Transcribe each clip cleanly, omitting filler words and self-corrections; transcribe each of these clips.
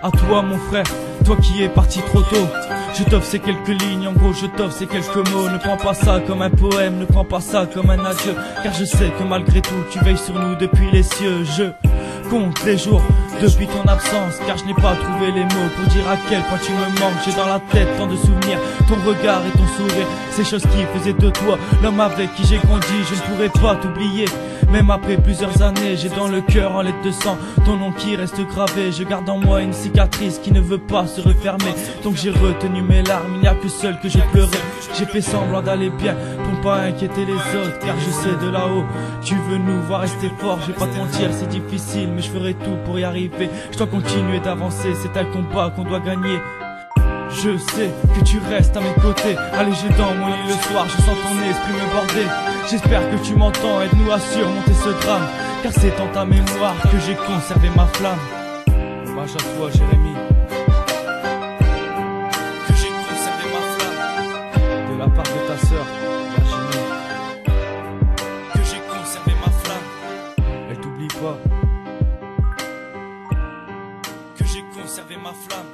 À toi mon frère, toi qui es parti trop tôt. Je t'offre ces quelques lignes, en gros je t'offre ces quelques mots. Ne prends pas ça comme un poème, ne prends pas ça comme un adieu. Car je sais que malgré tout tu veilles sur nous depuis les cieux. Je compte les jours depuis ton absence, car je n'ai pas trouvé les mots pour dire à quel point tu me manques. J'ai dans la tête tant de souvenirs, ton regard et ton sourire, ces choses qui faisaient de toi l'homme avec qui j'ai grandi. Je ne pourrai pas t'oublier, même après plusieurs années. J'ai dans le cœur en lettres de sang ton nom qui reste gravé. Je garde en moi une cicatrice qui ne veut pas se refermer. Donc j'ai retenu mes larmes, il n'y a que seul que j'ai pleuré. J'ai fait semblant d'aller bien pour ne pas inquiéter les autres, car je sais de là-haut tu veux nous voir rester forts. Je vais pas te mentir, c'est difficile mais je ferai tout pour y arriver. Je dois continuer d'avancer, c'est un combat qu'on doit gagner. Je sais que tu restes à mes côtés, allégé dans mon lit le soir, je sens ton esprit me border. J'espère que tu m'entends, aide-nous à surmonter ce drame, car c'est en ta mémoire que j'ai conservé ma flamme. Hommage à toi Jérémy, que j'ai conservé ma flamme, de la part de ta sœur Virginie, que j'ai conservé ma flamme. Elle t'oublie pas, que j'ai conservé ma flamme.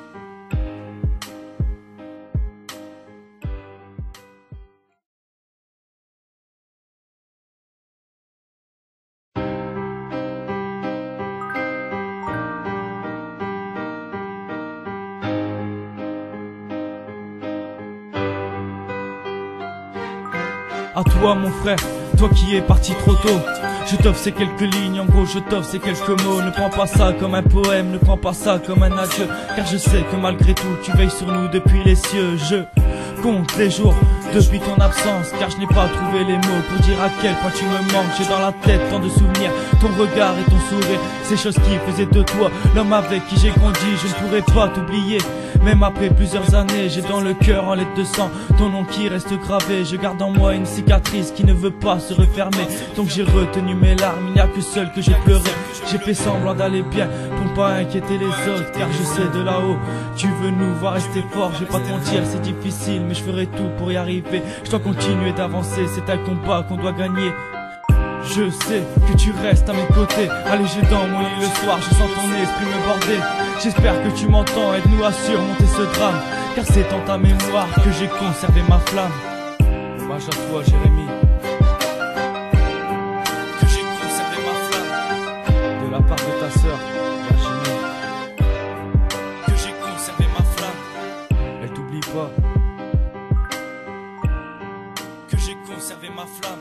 À toi mon frère, toi qui es parti trop tôt. Je t'offre ces quelques lignes, en gros je t'offre ces quelques mots. Ne prends pas ça comme un poème, ne prends pas ça comme un adieu. Car je sais que malgré tout tu veilles sur nous depuis les cieux. Je compte les jours depuis ton absence, car je n'ai pas trouvé les mots pour dire à quel point tu me manques. J'ai dans la tête tant de souvenirs, ton regard et ton sourire, ces choses qui faisaient de toi l'homme avec qui j'ai grandi. Je ne pourrai pas t'oublier, même après plusieurs années. J'ai dans le cœur en lettres de sang ton nom qui reste gravé. Je garde en moi une cicatrice qui ne veut pas se refermer. Donc j'ai retenu mes larmes, il n'y a que seul que j'ai pleuré. J'ai fait semblant d'aller bien pour ne pas inquiéter les autres, car je sais de là-haut tu veux nous voir rester forts. Je vais pas te mentir, c'est difficile mais je ferai tout pour y arriver. Je dois continuer d'avancer, c'est un combat qu'on doit gagner. Je sais que tu restes à mes côtés, allégé dans mon lit le soir, je sens ton esprit me border. J'espère que tu m'entends, aide-nous à surmonter ce drame, car c'est en ta mémoire que j'ai conservé ma flamme. Hommage à toi Jérémy, que j'ai conservé ma flamme, de la part de ta sœur Virginie, que j'ai conservé ma flamme. Elle t'oublie pas, que j'ai conservé ma flamme.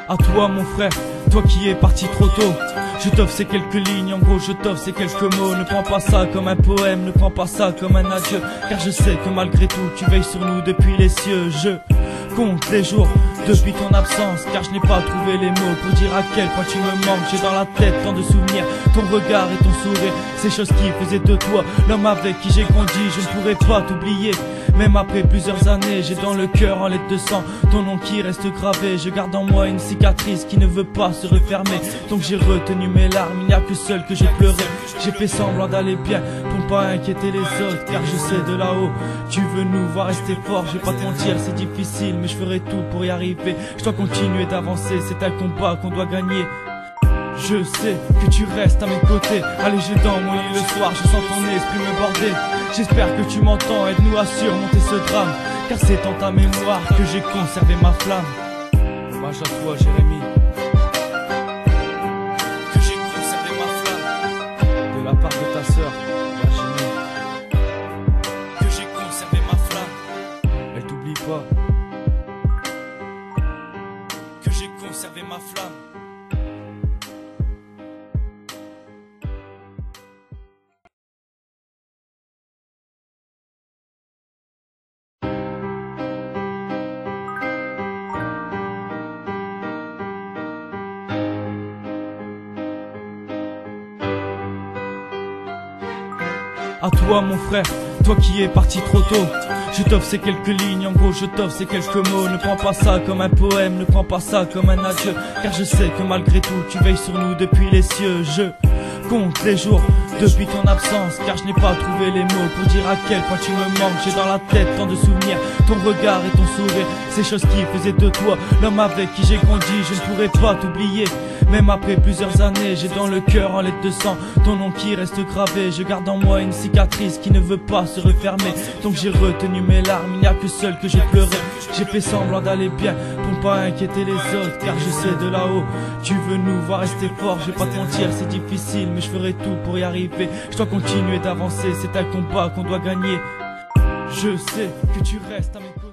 À toi mon frère, toi qui es parti trop tôt. Je t'offre ces quelques lignes, en gros je t'offre ces quelques mots. Ne prends pas ça comme un poème, ne prends pas ça comme un adieu. Car je sais que malgré tout tu veilles sur nous depuis les cieux. Je compte les jours depuis ton absence, car je n'ai pas trouvé les mots pour dire à quel point tu me manques. J'ai dans la tête tant de souvenirs, ton regard et ton sourire, ces choses qui faisaient de toi l'homme avec qui j'ai grandi. Je ne pourrai pas t'oublier, même après plusieurs années. J'ai dans le cœur en lettres de sang ton nom qui reste gravé. Je garde en moi une cicatrice qui ne veut pas se refermer. Donc j'ai retenu mes larmes, il n'y a que seul que j'ai pleuré. J'ai fait semblant d'aller bien pour ne pas inquiéter les autres, car je sais de là-haut tu veux nous voir rester forts. Je vais pas te mentir, c'est difficile mais je ferai tout pour y arriver. Je dois continuer d'avancer, c'est un combat qu'on doit gagner. Je sais que tu restes à mes côtés, allégé dans mon lit le soir, je sens ton esprit me border. J'espère que tu m'entends, aide-nous à surmonter ce drame, car c'est en ta mémoire que j'ai conservé ma flamme. Hommage à toi Jérémy, que j'ai conservé ma flamme, de la part de ta sœur Virginie, que j'ai conservé ma flamme. Elle t'oublie pas, que j'ai conservé ma flamme. À toi mon frère, toi qui es parti trop tôt. Je t'offre ces quelques lignes, en gros je t'offre ces quelques mots. Ne prends pas ça comme un poème, ne prends pas ça comme un adieu, car je sais que malgré tout tu veilles sur nous depuis les cieux. Je compte les jours depuis ton absence, car je n'ai pas trouvé les mots pour dire à quel point tu me manques. J'ai dans la tête tant de souvenirs, ton regard et ton sourire, ces choses qui faisaient de toi l'homme avec qui j'ai grandi. Je ne pourrais pas t'oublier, même après plusieurs années. J'ai dans le cœur en lettres de sang ton nom qui reste gravé. Je garde en moi une cicatrice qui ne veut pas se refermer, donc j'ai retenu mes larmes, il n'y a que seul que j'ai pleuré. J'ai fait semblant d'aller bien pour ne pas inquiéter les autres, car je sais de là-haut tu veux nous voir rester forts. Je vais pas te mentir, c'est difficile, mais je ferai tout pour y arriver. Je dois continuer d'avancer, c'est un combat qu'on doit gagner. Je sais que tu restes à mes côtés.